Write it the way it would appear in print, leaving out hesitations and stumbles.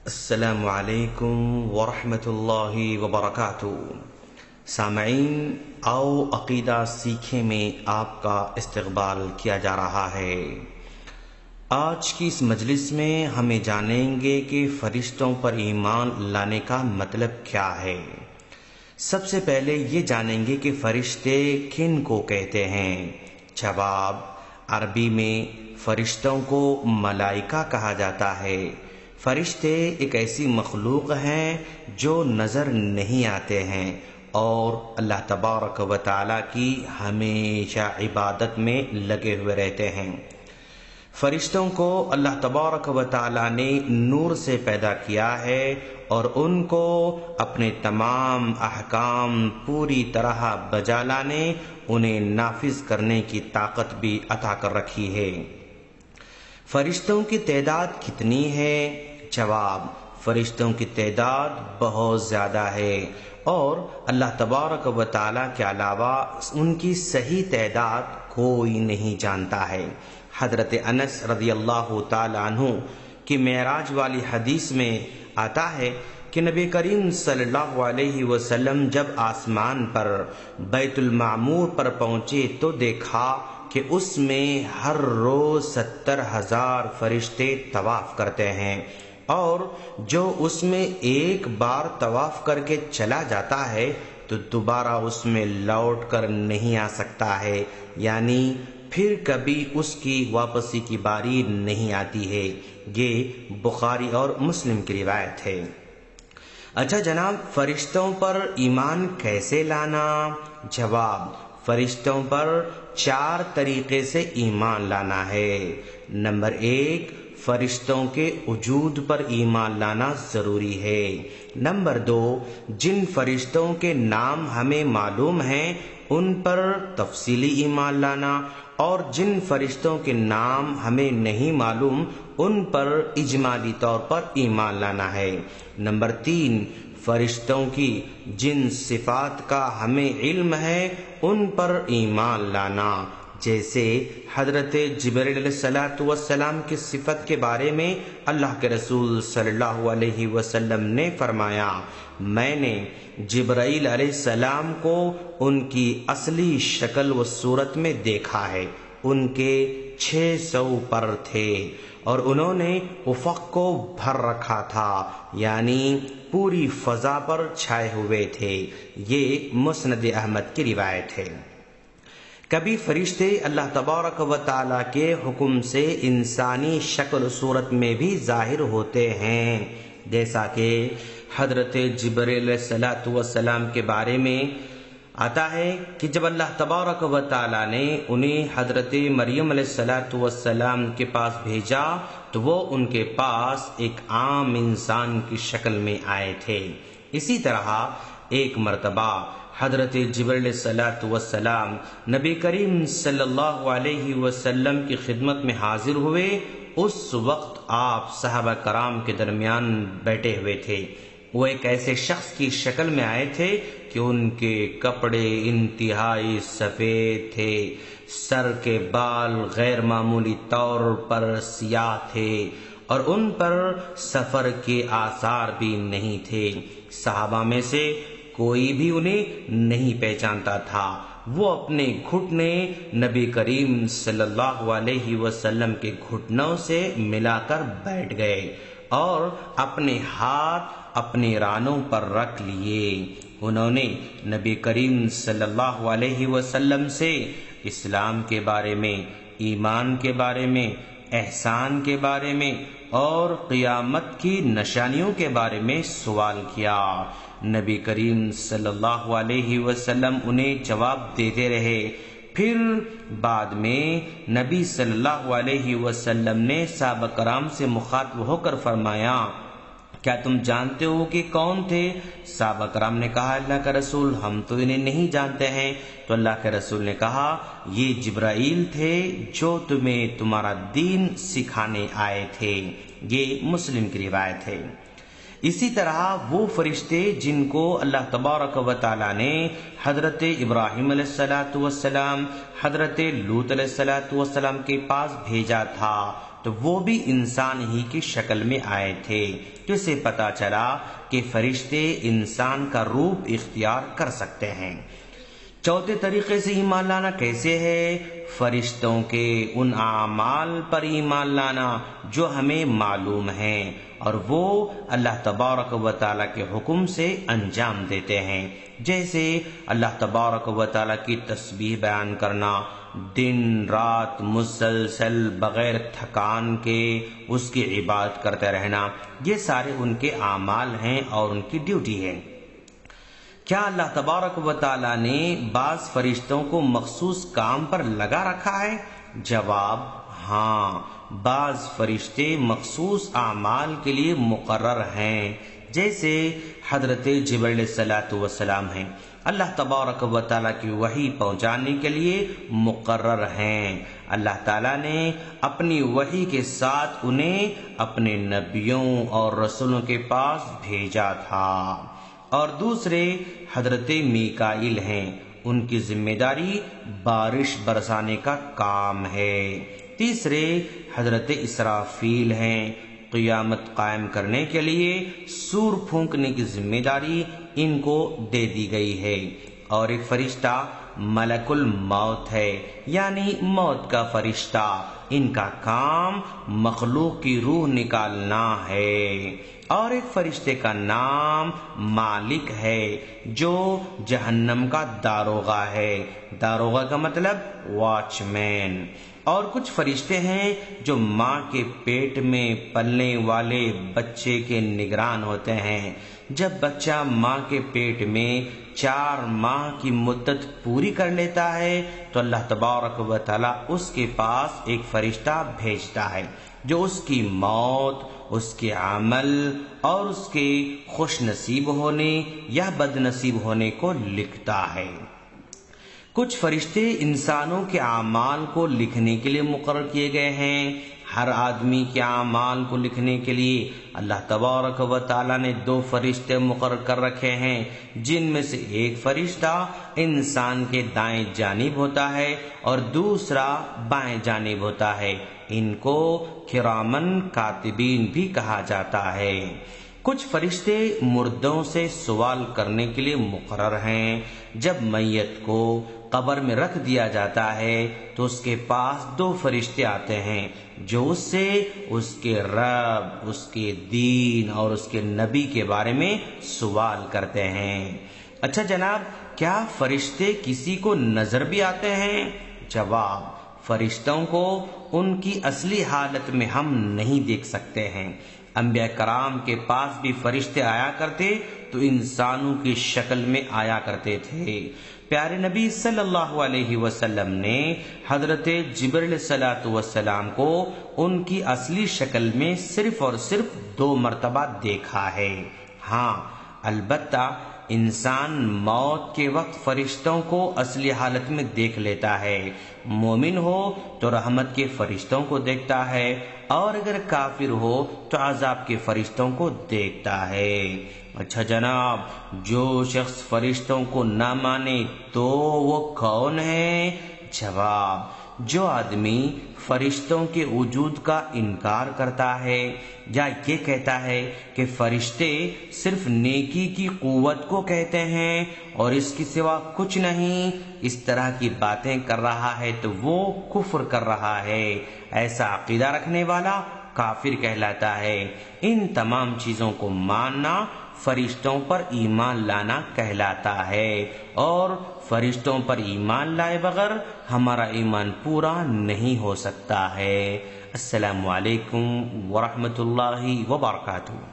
السلام علیکم ورحمۃ اللہ وبرکاتہ۔ سامعین، آؤ عقیدہ سیکھیں میں آپ کا استقبال کیا جا رہا ہے۔ آج کی اس مجلس میں ہمیں جانیں گے کہ فرشتوں پر ایمان لانے کا مطلب کیا ہے۔ سب سے پہلے یہ جانیں گے کہ فرشتے کن کو کہتے ہیں۔ جواب: عربی میں فرشتوں کو ملائکہ کہا جاتا ہے۔ فرشتے ایک ایسی مخلوق ہیں جو نظر نہیں آتے ہیں اور اللہ تبارک و تعالیٰ کی ہمیشہ عبادت میں لگے ہوئے رہتے ہیں۔ فرشتوں کو اللہ تبارک و تعالیٰ نے نور سے پیدا کیا ہے اور ان کو اپنے تمام احکام پوری طرح بجا لانے، انہیں نافذ کرنے کی طاقت بھی عطا کر رکھی ہے۔ فرشتوں کی تعداد کتنی ہے؟ جواب: فرشتوں کی تعداد بہت زیادہ ہے اور اللہ تبارک و تعالیٰ کے علاوہ ان کی صحیح تعداد کوئی نہیں جانتا ہے۔ حضرت انس رضی اللہ تعالی عنہ کی معراج والی حدیث میں آتا ہے کہ نبی کریم صلی اللہ علیہ وسلم جب آسمان پر بیت المعمور پر پہنچے تو دیکھا کہ اس میں ہر روز 70,000 فرشتے طواف کرتے ہیں، اور جو اس میں ایک بار طواف کر کے چلا جاتا ہے تو دوبارہ اس میں لوٹ کر نہیں آ سکتا ہے، یعنی پھر کبھی اس کی واپسی کی باری نہیں آتی ہے۔ یہ بخاری اور مسلم کی روایت ہے۔ اچھا جناب، فرشتوں پر ایمان کیسے لانا؟ جواب: فرشتوں پر 4 طریقے سے ایمان لانا ہے۔ نمبر 1، فرشتوں کے وجود پر ایمان لانا ضروری ہے۔ نمبر 2، جن فرشتوں کے نام ہمیں معلوم ہیں ان پر تفصیلی ایمان لانا، اور جن فرشتوں کے نام ہمیں نہیں معلوم ان پر اجمالی طور پر ایمان لانا ہے۔ نمبر 3، فرشتوں کی جن صفات کا ہمیں علم ہے ان پر ایمان لانا، جیسے حضرت جبرائیل علیہ السلام کی صفت کے بارے میں اللہ کے رسول صلی اللہ علیہ وسلم نے فرمایا: میں نے جبرائیل علیہ السلام کو ان کی اصلی شکل و صورت میں دیکھا ہے۔ ان کے 600 پر تھے اور انہوں نے افق کو بھر رکھا تھا، یعنی پوری فضا پر چھائے ہوئے تھے۔ یہ مسند احمد کی روایت ہے۔ کبھی فرشتے اللہ تبارک و تعالیٰ کے حکم سے انسانی شکل و صورت میں بھی ظاہر ہوتے ہیں، جیسا کہ حضرت جبرائیل علیہ السلام کے بارے میں آتا ہے کہ جب اللہ تبارک و تعالیٰ نے انہیں حضرت مریم علیہ السلام کے پاس بھیجا تو وہ ان کے پاس ایک عام انسان کی شکل میں آئے تھے۔ اسی طرح ایک مرتبہ حضرت جبرائیل علیہ السلام نبی کریم صلی اللہ علیہ وسلم کی خدمت میں حاضر ہوئے۔ اس وقت آپ صحابہ کرام کے درمیان بیٹھے ہوئے تھے۔ وہ ایک ایسے شخص کی شکل میں آئے تھے کہ ان کے کپڑے انتہائی سفید تھے، سر کے بال غیر معمولی طور پر سیاہ تھے اور ان پر سفر کے آثار بھی نہیں تھے۔ صحابہ میں سے کوئی بھی انہیں نہیں پہچانتا تھا۔ وہ اپنے گھٹنے نبی کریم صلی اللہ علیہ وسلم کے گھٹنوں سے ملا کر بیٹھ گئے اور اپنے ہاتھ اپنے رانوں پر رکھ لیے۔ انہوں نے نبی کریم صلی اللہ علیہ وسلم سے اسلام کے بارے میں، ایمان کے بارے میں، احسان کے بارے میں اور قیامت کی نشانیوں کے بارے میں سوال کیا۔ نبی کریم صلی اللہ علیہ وسلم انہیں جواب دیتے رہے۔ پھر بعد میں نبی صلی اللہ علیہ وسلم نے صحابہ کرام سے مخاطب ہو کر فرمایا: کیا تم جانتے ہو کہ کون تھے؟ صحابہ کرام نے کہا: اللہ کا رسول، ہم تو انہیں نہیں جانتے ہیں۔ تو اللہ کے رسول نے کہا: یہ جبرائیل تھے جو تمہیں تمہارا دین سکھانے آئے تھے۔ یہ مسلم کی روایت ہے۔ اسی طرح وہ فرشتے جن کو اللہ تبارک و تعالیٰ نے حضرت ابراہیم علیہ السلام، حضرت لوط علیہ السلام کے پاس بھیجا تھا، تو وہ بھی انسان ہی کی شکل میں آئے تھے، تو اسے پتا چلا کہ فرشتے انسان کا روپ اختیار کر سکتے ہیں۔ چوتھے طریقے سے ایمان لانا کیسے ہے؟ فرشتوں کے ان اعمال پر ایمان لانا جو ہمیں معلوم ہیں اور وہ اللہ تبارک و تعالیٰ کے حکم سے انجام دیتے ہیں، جیسے اللہ تبارک و تعالیٰ کی تسبیح بیان کرنا، دن رات مسلسل بغیر تھکان کے اس کی عبادت کرتے رہنا، یہ سارے ان کے اعمال ہیں اور ان کی ڈیوٹی ہے۔ کیا اللہ تبارک و تعالیٰ نے بعض فرشتوں کو مخصوص کام پر لگا رکھا ہے؟ جواب ہاں، بعض فرشتے مخصوص اعمال کے لیے مقرر ہیں، جیسے حضرت جبرائیل علیہ السلام ہیں، اللہ تبارک و تعالیٰ کی وحی پہنچانے کے لیے مقرر ہیں۔ اللہ تعالیٰ نے اپنی وحی کے ساتھ انہیں اپنے نبیوں اور رسولوں کے پاس بھیجا تھا۔ اور دوسرے حضرت میکائیل ہیں، ان کی ذمہ داری بارش برسانے کا کام ہے۔ تیسرے حضرت اسرافیل ہیں، قیامت قائم کرنے کے لیے سور پھونکنے کی ذمہ داری ان کو دے دی گئی ہے۔ اور ایک فرشتہ ملک الموت ہے، یعنی موت کا فرشتہ، ان کا کام مخلوق کی روح نکالنا ہے۔ اور ایک فرشتے کا نام مالک ہے جو جہنم کا داروغہ ہے، داروغہ کا مطلب واچ مین۔ اور کچھ فرشتے ہیں جو ماں کے پیٹ میں پلنے والے بچے کے نگران ہوتے ہیں۔ جب بچہ ماں کے پیٹ میں 4 ماہ کی مدت پوری کر لیتا ہے تو اللہ تبارک و تعالیٰ اس کے پاس ایک فرشتہ بھیجتا ہے جو اس کی موت، اس کے عمل اور اس کے خوش نصیب ہونے یا بد نصیب ہونے کو لکھتا ہے۔ کچھ فرشتے انسانوں کے اعمال کو لکھنے کے لیے مقرر کیے گئے ہیں۔ ہر آدمی کے اعمال کو لکھنے کے لیے اللہ تبارک و تعالیٰ نے 2 فرشتے مقرر کر رکھے ہیں، جن میں سے ایک فرشتہ انسان کے دائیں جانب ہوتا ہے اور دوسرا بائیں جانب ہوتا ہے۔ ان کو کرامن کاتبین بھی کہا جاتا ہے۔ کچھ فرشتے مردوں سے سوال کرنے کے لیے مقرر ہیں۔ جب میت کو قبر میں رکھ دیا جاتا ہے تو اس کے پاس 2 فرشتے آتے ہیں جو اس سے اس کے رب، اس کے دین اور اس کے نبی کے بارے میں سوال کرتے ہیں۔ اچھا جناب، کیا فرشتے کسی کو نظر بھی آتے ہیں؟ جواب، فرشتوں کو ان کی اصلی حالت میں ہم نہیں دیکھ سکتے ہیں۔ انبیاء کرام کے پاس بھی فرشتے آیا کرتے تو انسانوں کی شکل میں آیا کرتے تھے۔ پیارے نبی صلی اللہ علیہ وسلم نے حضرت جبرائیل علیہ السلام کو ان کی اصلی شکل میں صرف اور صرف 2 مرتبہ دیکھا ہے۔ ہاں، البتہ انسان موت کے وقت فرشتوں کو اصلی حالت میں دیکھ لیتا ہے۔ مومن ہو تو رحمت کے فرشتوں کو دیکھتا ہے اور اگر کافر ہو تو عذاب کے فرشتوں کو دیکھتا ہے۔ اچھا جناب، جو شخص فرشتوں کو نہ مانے تو وہ کون ہے؟ جواب، جو آدمی فرشتوں کے وجود کا انکار کرتا ہے یا یہ کہتا ہے کہ فرشتے صرف نیکی کی قوت کو کہتے ہیں اور اس کے سوا کچھ نہیں، اس طرح کی باتیں کر رہا ہے تو وہ کفر کر رہا ہے۔ ایسا عقیدہ رکھنے والا کافر کہلاتا ہے۔ ان تمام چیزوں کو ماننا فرشتوں پر ایمان لانا کہلاتا ہے، اور فرشتوں پر ایمان لائے بغیر ہمارا ایمان پورا نہیں ہو سکتا ہے۔ السلام علیکم ورحمۃ اللہ وبرکاتہ۔